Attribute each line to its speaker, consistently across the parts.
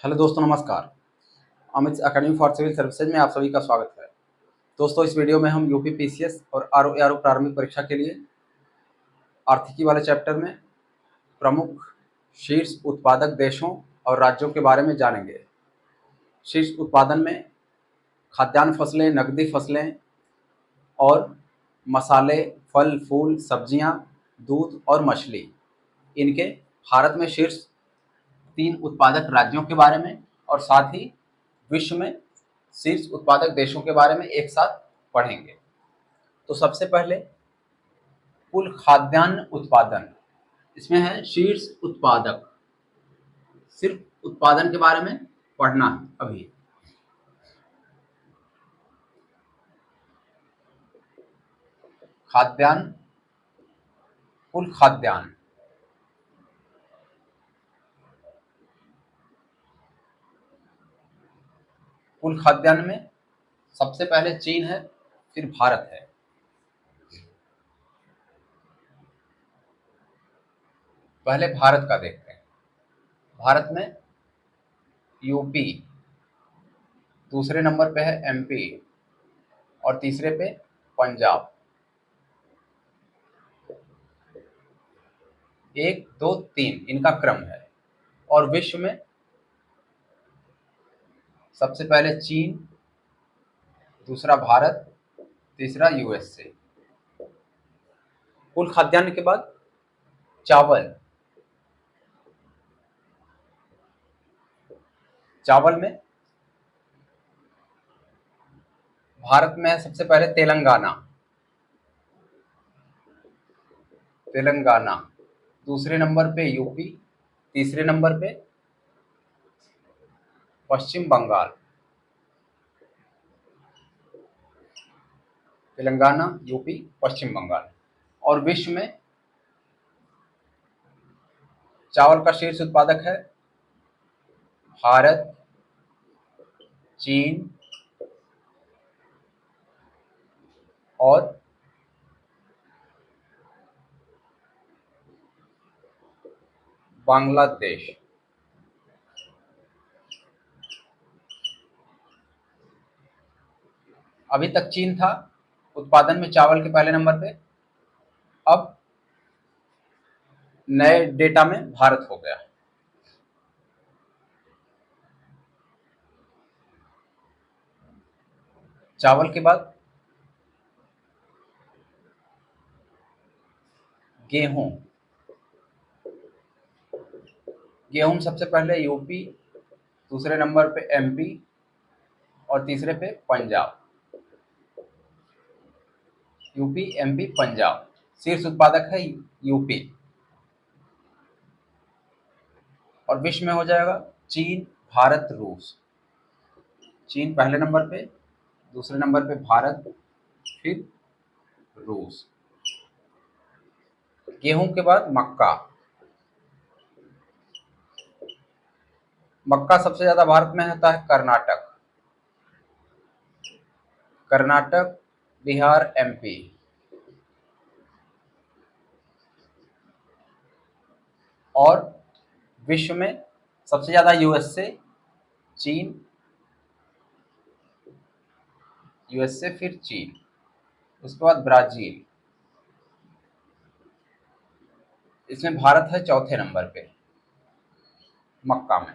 Speaker 1: Hello दोस्तों, नमस्कार। Amit academy for civil services में आप सभी का स्वागत है। दोस्तों, इस वीडियो में हम यूपी पीसीएस और आरओ एआरओ प्रारंभिक परीक्षा के लिए आर्थिकी वाले चैप्टर में प्रमुख शीर्ष उत्पादक देशों और राज्यों के बारे में जानेंगे। शीर्ष उत्पादन में खाद्यान्न फसलें, नकदी फसलें और मसाले, फल फूल, सब्जियां, दूध और मछली। इनके भारत में शीर्ष 3 उत्पादक राज्यों के बारे में और साथ ही विश्व में शीर्ष उत्पादक देशों के बारे में एक साथ पढ़ेंगे। तो सबसे पहले कुल खाद्यान्न उत्पादन, इसमें है शीर्ष उत्पादक। सिर्फ उत्पादन के बारे में पढ़ना है अभी। खाद्यान्न, कुल खाद्यान्न, कुल खाद्यान्न में सबसे पहले चीन है, फिर भारत है। पहले भारत का देखते हैं। भारत में यूपी, दूसरे नंबर पे है एमपी और तीसरे पे पंजाब। 1, 2, 3 इनका क्रम है। और विश्व में सबसे पहले चीन, दूसरा भारत, तीसरा यूएसए। कुल खाद्यान्न के बाद चावल। चावल में भारत में है सबसे पहले तेलंगाना, तेलंगाना, दूसरे नंबर पे यूपी, तीसरे नंबर पे पश्चिम बंगाल। तेलंगाना, यूपी, पश्चिम बंगाल। और विश्व में चावल का शीर्ष उत्पादक है भारत, चीन और बांग्लादेश। अभी तक चीन था उत्पादन में चावल के पहले नंबर पे, अब नए डेटा में भारत हो गया। चावल के बाद गेहूं। गेहूं सबसे पहले यूपी, दूसरे नंबर पे एमपी और तीसरे पे पंजाब। UP, MP, Punjab. शीर्ष उत्पादक है यूपी। और विश्व में हो जाएगा चीन, भारत, रूस। चीन पहले नंबर पे, दूसरे नंबर पे भारत, फिर रूस। गेहूं के बाद मक्का। मक्का सबसे ज्यादा भारत में होता है कर्नाटक, कर्नाटक, बिहार, एमपी। और विश्व में सबसे ज्यादा यूएसए, चीन, यूएसए फिर चीन, उसके बाद ब्राजील। इसमें भारत है चौथे नंबर पे मक्का में।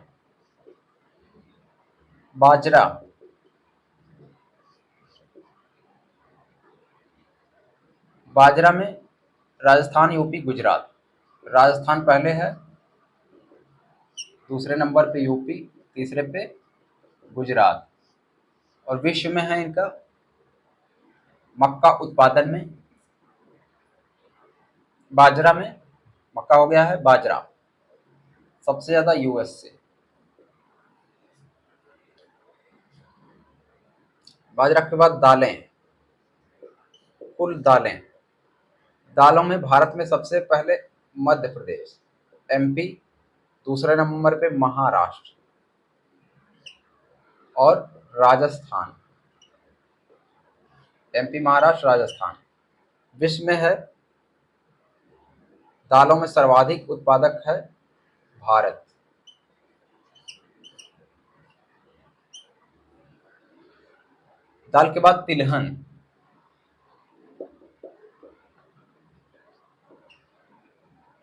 Speaker 1: बाजरा। बाजरा में राजस्थान, यूपी, गुजरात। राजस्थान पहले है, दूसरे नंबर पे यूपी, तीसरे पे गुजरात। और विश्व में है इनका मक्का उत्पादन में, बाजरा में, मक्का हो गया है बाजरा सबसे ज्यादा यूएस से। बाजरा के बाद दालें। कुल दालें, दालों में भारत में सबसे पहले मध्य प्रदेश, एमपी, दूसरे नंबर पे महाराष्ट्र और राजस्थान। एमपी, महाराष्ट्र, राजस्थान। विश्व में है दालों में सर्वाधिक उत्पादक है भारत। दाल के बाद तिलहन।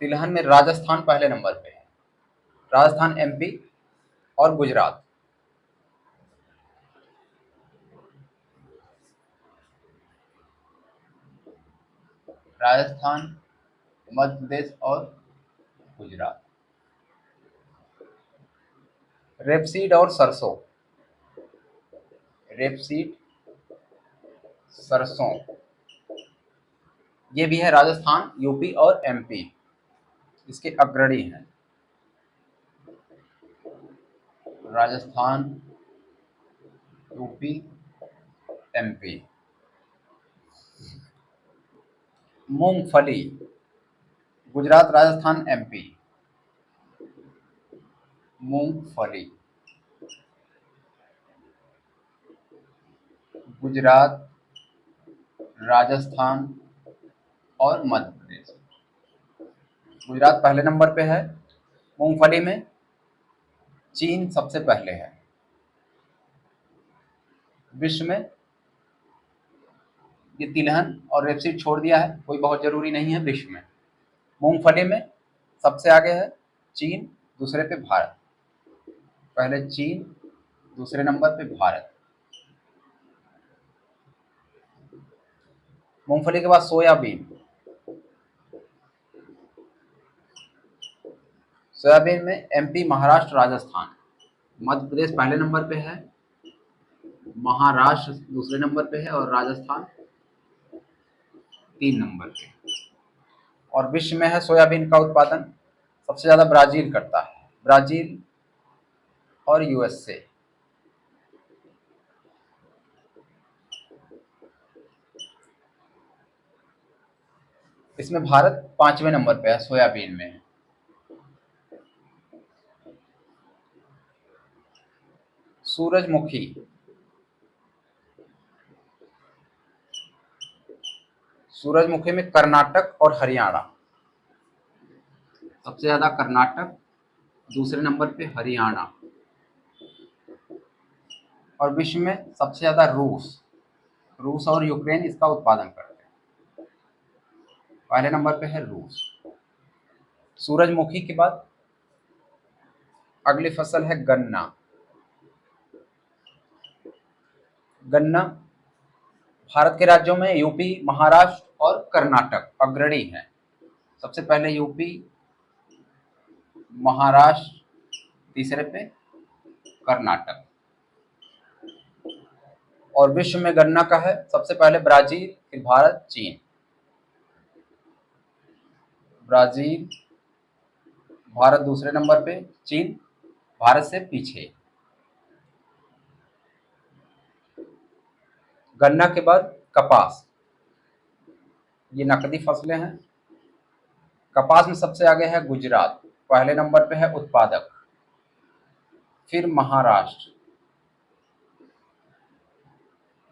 Speaker 1: तिलहन में राजस्थान पहले नंबर पे है। राजस्थान, एमपी और गुजरात। राजस्थान, मध्य प्रदेश और गुजरात। रेपसीड और सरसों। रेपसीड, सरसों, ये भी है राजस्थान, यूपी और एमपी, इसके अग्रणी हैं। Rajasthan, UP, MP. मूंगफली, गुजरात, राजस्थान, एमपी। मूंगफली, गुजरात, राजस्थान और मध्य प्रदेश। गुजरात पहले नंबर पे है मूंगफली में। चीन सबसे पहले है। विश्व में ये तिलहन और रेपसीड छोड़ दिया है, कोई बहुत जरूरी नहीं है। विश्व में मूंगफली में सबसे आगे है चीन, दूसरे पे भारत। पहले चीन, दूसरे नंबर पे भारत। मूंगफली के बाद सोयाबीन। सोयाबीन में एमपी, महाराष्ट्र, राजस्थान। मध्य प्रदेश पहले नंबर पे है, महाराष्ट्र दूसरे नंबर पे है और राजस्थान 3 नंबर पे। और विश्व में है सोयाबीन का उत्पादन सबसे ज्यादा ब्राजील करता है। ब्राजील और यूएसए। इसमें भारत 5वें नंबर पे है सोयाबीन में। सूरजमुखी। सूरजमुखी में कर्नाटक और हरियाणा। सबसे ज्यादा कर्नाटक, दूसरे नंबर पे हरियाणा। और विश्व में सबसे ज्यादा रूस। रूस और यूक्रेन इसका उत्पादन करते हैं। पहले नंबर पे है रूस। सूरजमुखी के बाद अगली फसल है गन्ना। गन्ना भारत के राज्यों में यूपी, महाराष्ट्र और कर्नाटक अग्रणी है। सबसे पहले यूपी, महाराष्ट्र, तीसरे पे कर्नाटक। और विश्व में गन्ना का है सबसे पहले ब्राजील, फिर भारत, चीन। ब्राजील, भारत दूसरे नंबर पे, चीन भारत से पीछे। गन्ना के बाद कपास। ये नकदी फसलें हैं। कपास में सबसे आगे है गुजरात, पहले नंबर पे है उत्पादक, फिर महाराष्ट्र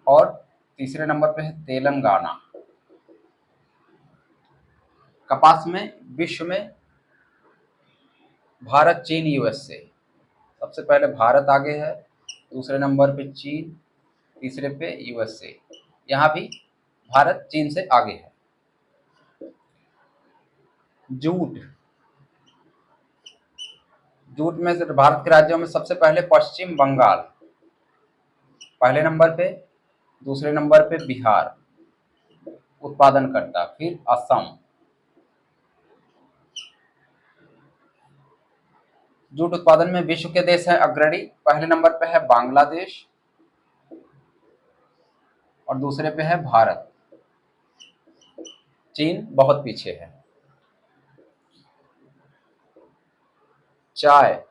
Speaker 1: और तीसरे नंबर पे है तेलंगाना। कपास में विश्व में भारत, चीन, यूएसए। सबसे पहले भारत आगे है, दूसरे नंबर पे चीन, तीसरे पे यूएसए। यहाँ भी भारत चीन से आगे है। जूट। जूट में से भारत के राज्यों में सबसे पहले पश्चिम बंगाल पहले नंबर पे, दूसरे नंबर पे बिहार उत्पादन करता, फिर असम। जूट उत्पादन में विश्व के देश हैं अग्रणी। पहले नंबर पे है बांग्लादेश और दूसरे पे है भारत। चीन बहुत पीछे है। चाय।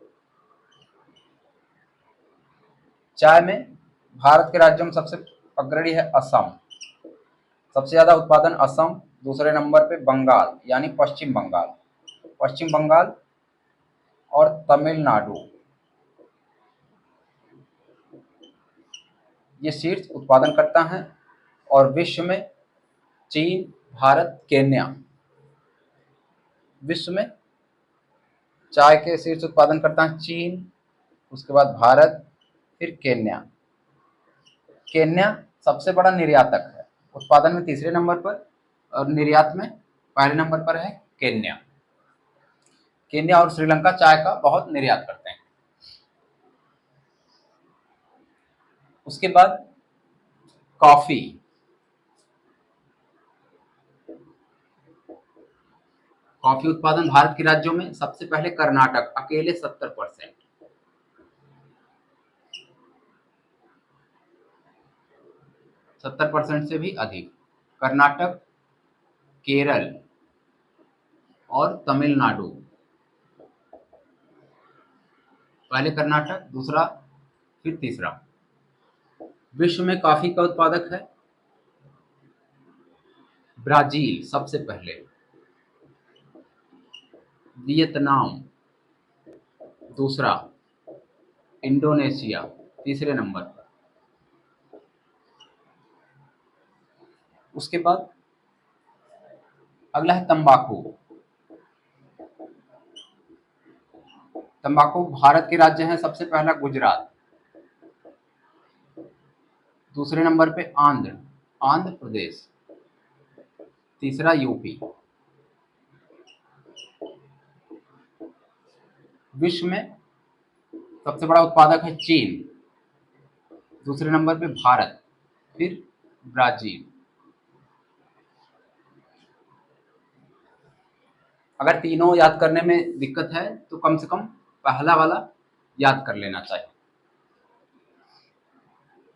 Speaker 1: चाय में भारत के राज्यों में सबसे अग्रणी है असम। सबसे ज्यादा उत्पादन असम, दूसरे नंबर पे बंगाल यानी पश्चिम बंगाल। पश्चिम बंगाल और तमिलनाडु ये शीर्ष उत्पादन करता है। और विश्व में चीन, भारत, केन्या। विश्व में चाय के शीर्ष उत्पादन करता है चीन, उसके बाद भारत, फिर केन्या। केन्या सबसे बड़ा निर्यातक है। उत्पादन में तीसरे नंबर पर और निर्यात में पहले नंबर पर है केन्या। केन्या और श्रीलंका चाय का बहुत निर्यात करते हैं। उसके बाद कॉफी। कॉफी उत्पादन भारत के राज्यों में सबसे पहले कर्नाटक अकेले 70%, 70% से भी अधिक। कर्नाटक, केरल और तमिलनाडु। पहले कर्नाटक, दूसरा, फिर तीसरा। विश्व में कॉफी का उत्पादक है ब्राजील सबसे पहले, वियतनाम दूसरा, इंडोनेशिया तीसरे नंबर पर। उसके बाद अगला है तंबाकू। तंबाकू भारत के राज्य हैं, सबसे पहला गुजरात, दूसरे नंबर पे आंध्र प्रदेश, तीसरा यूपी। विश्व में सबसे बड़ा उत्पादक है चीन, दूसरे नंबर पे भारत, फिर ब्राजील। अगर तीनों याद करने में दिक्कत है तो कम से कम पहला वाला याद कर लेना चाहिए।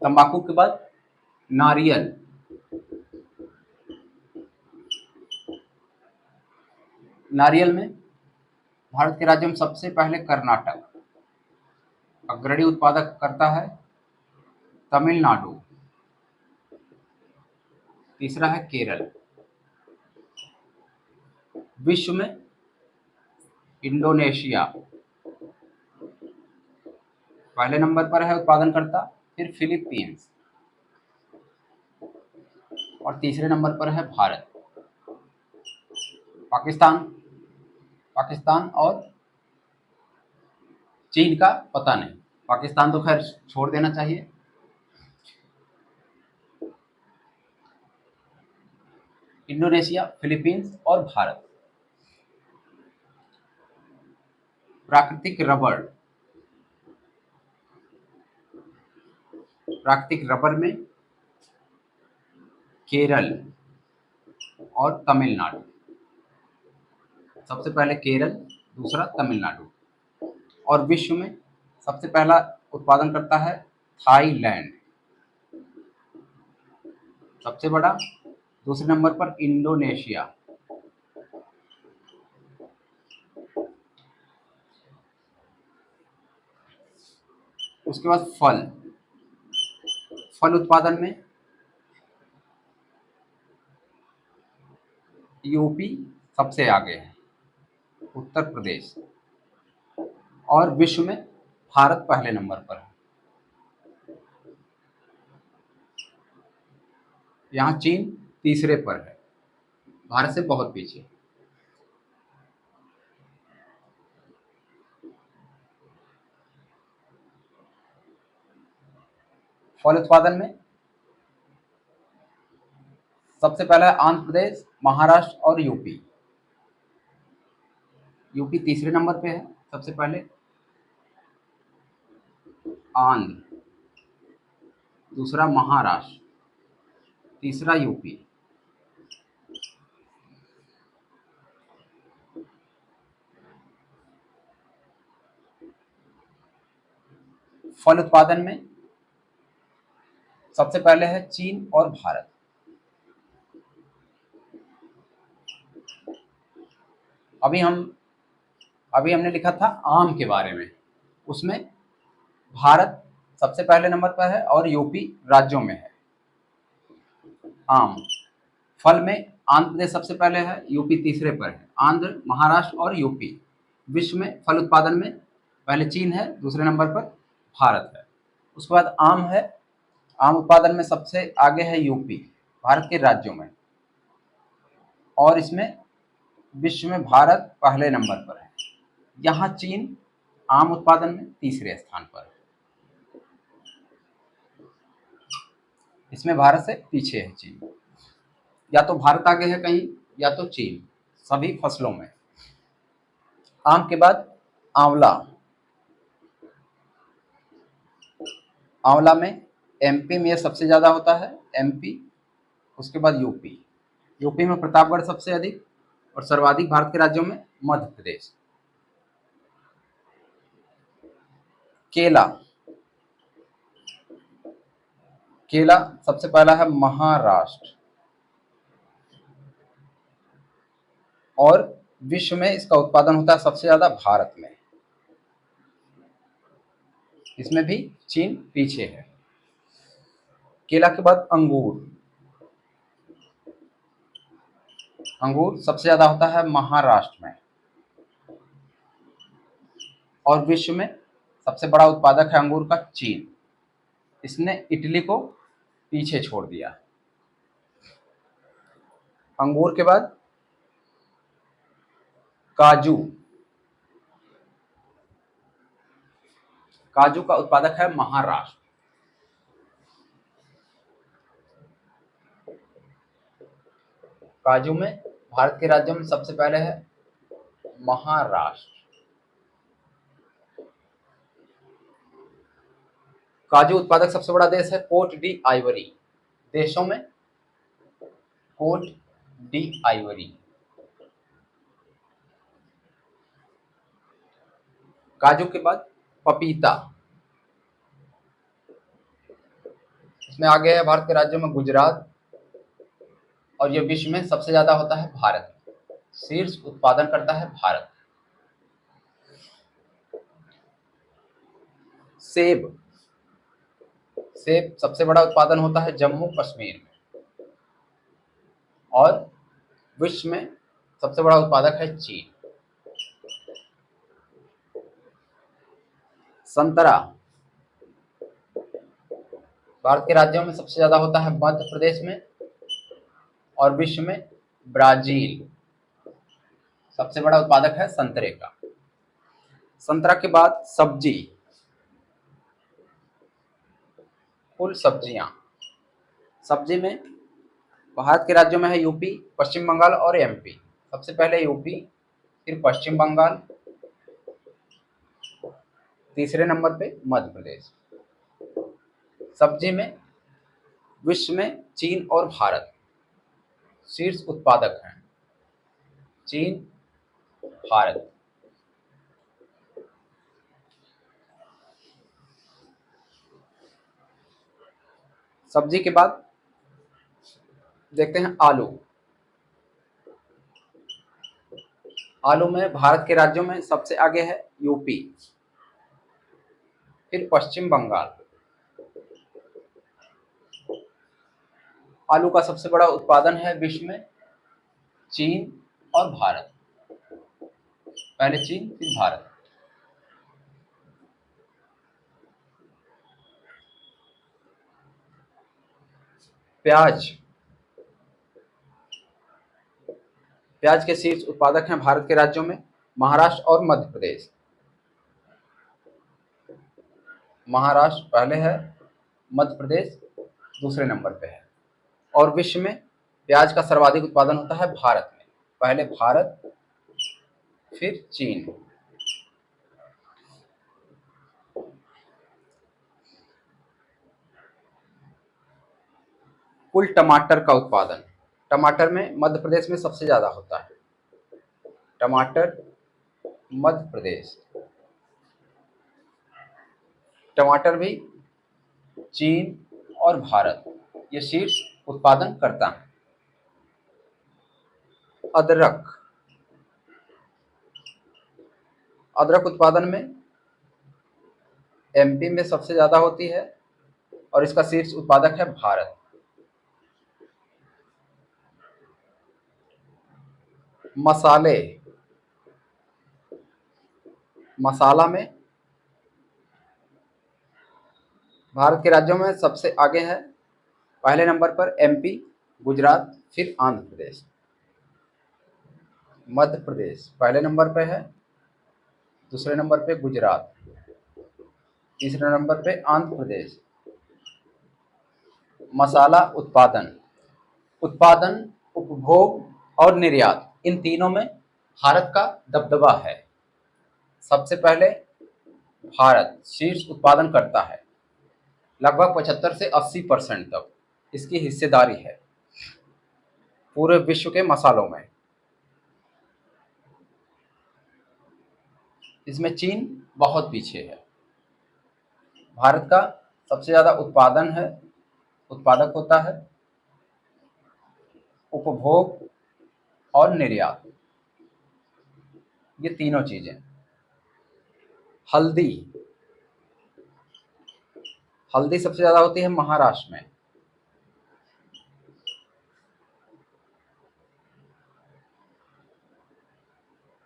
Speaker 1: तंबाकू के बाद नारियल। नारियल में भारत के राज्य में सबसे पहले कर्नाटक, अग्रणी उत्पादक करता है तमिलनाडु, तीसरा है केरल। विश्व में इंडोनेशिया पहले नंबर पर है उत्पादनकर्ता, फिर फिलीपींस और तीसरे नंबर पर है भारत। पाकिस्तान पाकिस्तान और चीन का पता नहीं, पाकिस्तान तो खैर छोड़ देना चाहिए। इंडोनेशिया, फिलीपींस और भारत। प्राकृतिक रबड़। प्राकृतिक रबड़ में केरल और तमिलनाडु, सबसे पहले केरल, दूसरा तमिलनाडु। और विश्व में सबसे पहला उत्पादन करता है थाईलैंड, सबसे बड़ा, दूसरे नंबर पर इंडोनेशिया। उसके बाद फल उत्पादन में यूपी सबसे आगे है, उत्तर प्रदेश, और विश्व में भारत पहले नंबर पर है। यहाँ चीन तीसरे पर है, भारत से बहुत पीछे। फल उत्पादन में सबसे पहला है आंध्र प्रदेश, महाराष्ट्र और यूपी। यूपी तीसरे नंबर पे है, सबसे पहले आंध्र, दूसरा महाराष्ट्र, तीसरा यूपी। फल उत्पादन में सबसे पहले है चीन और भारत। अभी हमने लिखा था आम के बारे में, उसमें भारत सबसे पहले नंबर पर है और यूपी राज्यों में है आम। फल में आंध्र प्रदेश सबसे पहले है, यूपी तीसरे पर है, आंध्र, महाराष्ट्र और यूपी। विश्व में फल उत्पादन में पहले चीन है, दूसरे नंबर पर भारत है। उसके बाद आम है, आम उत्पादन में सबसे आगे है यूपी भारत के राज्यों में, और इसमें विश्व में भारत पहले नंबर पर है। यहाँ चीन आम उत्पादन में तीसरे स्थान पर है। इसमें भारत से पीछे है चीन। या तो भारत आगे है कहीं या तो चीन, सभी फसलों में। आम के बाद आंवला। आंवला में एमपी में सबसे ज्यादा होता है, एमपी, उसके बाद यूपी। यूपी में प्रतापगढ़ सबसे अधिक, और सर्वाधिक भारत के राज्यों में मध्य प्रदेश। केला। केला सबसे पहला है महाराष्ट्र, और विश्व में इसका उत्पादन होता है सबसे ज्यादा भारत में। इसमें भी चीन पीछे है। केला के बाद अंगूर। अंगूर सबसे ज्यादा होता है महाराष्ट्र में, और विश्व में सबसे बड़ा उत्पादक है अंगूर का चीन। इसने इटली को पीछे छोड़ दिया। अंगूर के बाद काजू। काजू का उत्पादक है महाराष्ट्र। काजू में भारत के राज्यों में सबसे पहले है महाराष्ट्र। काजू उत्पादक सबसे बड़ा देश है कोट डी आइवरी। देशों में कोट डी आइवरी। काजू के बाद पपीता। इसमें आगे है भारत के राज्यों में गुजरात, और यह विश्व में सबसे ज्यादा होता है भारत में। शीर्ष उत्पादन करता है भारत। सेब। सेब सबसे बड़ा उत्पादन होता है जम्मू कश्मीर में, और विश्व में सबसे बड़ा उत्पादक है चीन। संतरा। भारत के राज्यों में सबसे ज्यादा होता है मध्य प्रदेश में, और विश्व में ब्राजील सबसे बड़ा उत्पादक है संतरे का। संतरा के बाद सब्जी। फुल सब्जियां। सब्जी में भारत के राज्यों में है यूपी, पश्चिम बंगाल और एमपी। सबसे पहले यूपी, फिर पश्चिम बंगाल, तीसरे नंबर पे मध्य प्रदेश। सब्जी में विश्व में चीन और भारत शीर्ष उत्पादक हैं। चीन, भारत। सब्जी के बाद देखते हैं आलू। आलू में भारत के राज्यों में सबसे आगे है यूपी, फिर पश्चिम बंगाल। आलू का सबसे बड़ा उत्पादन है विश्व में चीन और भारत। पहले चीन फिर भारत। प्याज। प्याज के शीर्ष उत्पादक हैं भारत के राज्यों में महाराष्ट्र और मध्य प्रदेश। महाराष्ट्र पहले है, मध्य प्रदेश दूसरे नंबर पे है, और विश्व में प्याज का सर्वाधिक उत्पादन होता है भारत में। पहले भारत, फिर चीन। कुल टमाटर का उत्पादन। टमाटर में मध्य प्रदेश में सबसे ज्यादा होता है। टमाटर मध्य प्रदेश। टमाटर भी चीन और भारत ये शीर्ष उत्पादन करता है। अदरक। अदरक उत्पादन में एमपी में सबसे ज्यादा होती है, और इसका शीर्ष उत्पादक है भारत। मसाले। मसाला में भारत के राज्यों में सबसे आगे है, पहले नंबर पर एमपी, गुजरात, फिर आंध्र प्रदेश। मध्य प्रदेश पहले नंबर पे है, दूसरे नंबर पे गुजरात, तीसरे नंबर पे आंध्र प्रदेश, मसाला उत्पादन, उत्पादन, उपभोग और निर्यात, इन तीनों में भारत का दबदबा है। सबसे पहले भारत शीर्ष उत्पादन करता है, लगभग 75 से 80% तक इसकी हिस्सेदारी है पूरे विश्व के मसालों में। इसमें चीन बहुत पीछे है। भारत का सबसे ज़्यादा उत्पादक होता है, उपभोग और निर्यात, ये तीनों चीजें। हल्दी, हल्दी सबसे ज्यादा होती है महाराष्ट्र में।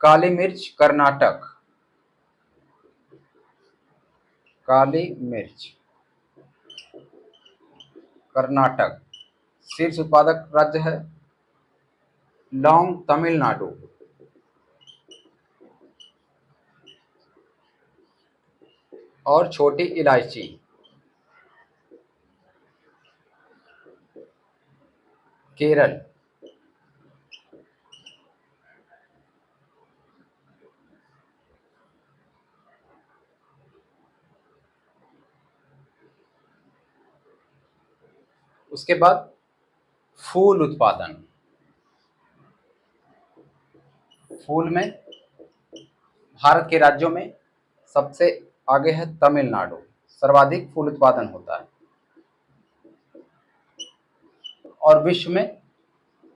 Speaker 1: काली मिर्च कर्नाटक, काली मिर्च कर्नाटक। शीर्ष उत्पादक राज्य है। लौंग तमिलनाडु, और छोटी इलायची केरल। उसके बाद फूल उत्पादन, फूल में भारत के राज्यों में सबसे आगे है तमिलनाडु, सर्वाधिक फूल उत्पादन होता है। और विश्व में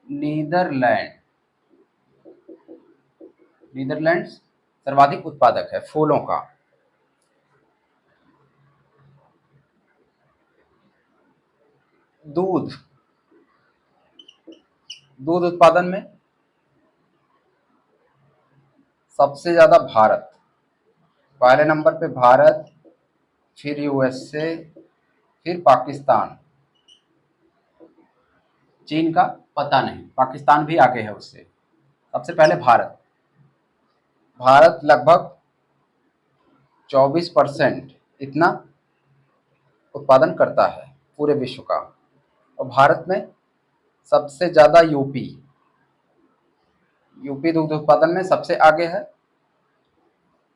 Speaker 1: नीदरलैंड सर्वाधिक उत्पादक है फूलों का। दूध, दूध उत्पादन में सबसे ज्यादा भारत, पहले नंबर पे भारत, फिर यूएसए, फिर पाकिस्तान। चीन का पता नहीं, पाकिस्तान भी आगे है उससे। सबसे पहले भारत, भारत लगभग 24% इतना उत्पादन करता है पूरे विश्व का। और भारत में सबसे ज्यादा यूपी दूध उत्पादन में सबसे आगे है।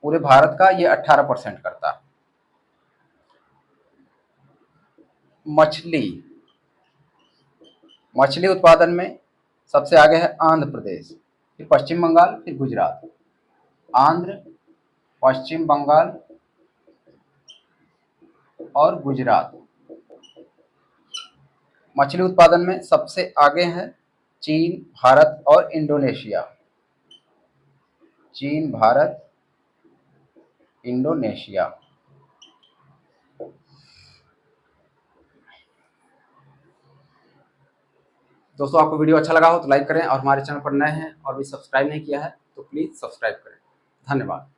Speaker 1: पूरे भारत का ये 18% करता है। मछली उत्पादन में सबसे आगे है आंध्र प्रदेश, फिर पश्चिम बंगाल, फिर गुजरात। आंध्र, पश्चिम बंगाल और गुजरात। मछली उत्पादन में सबसे आगे है चीन, भारत और इंडोनेशिया। चीन, भारत, इंडोनेशिया। दोस्तों, आपको वीडियो अच्छा लगा हो तो लाइक करें, और हमारे चैनल पर नए हैं और भी सब्सक्राइब नहीं किया है तो प्लीज़ सब्सक्राइब करें। धन्यवाद।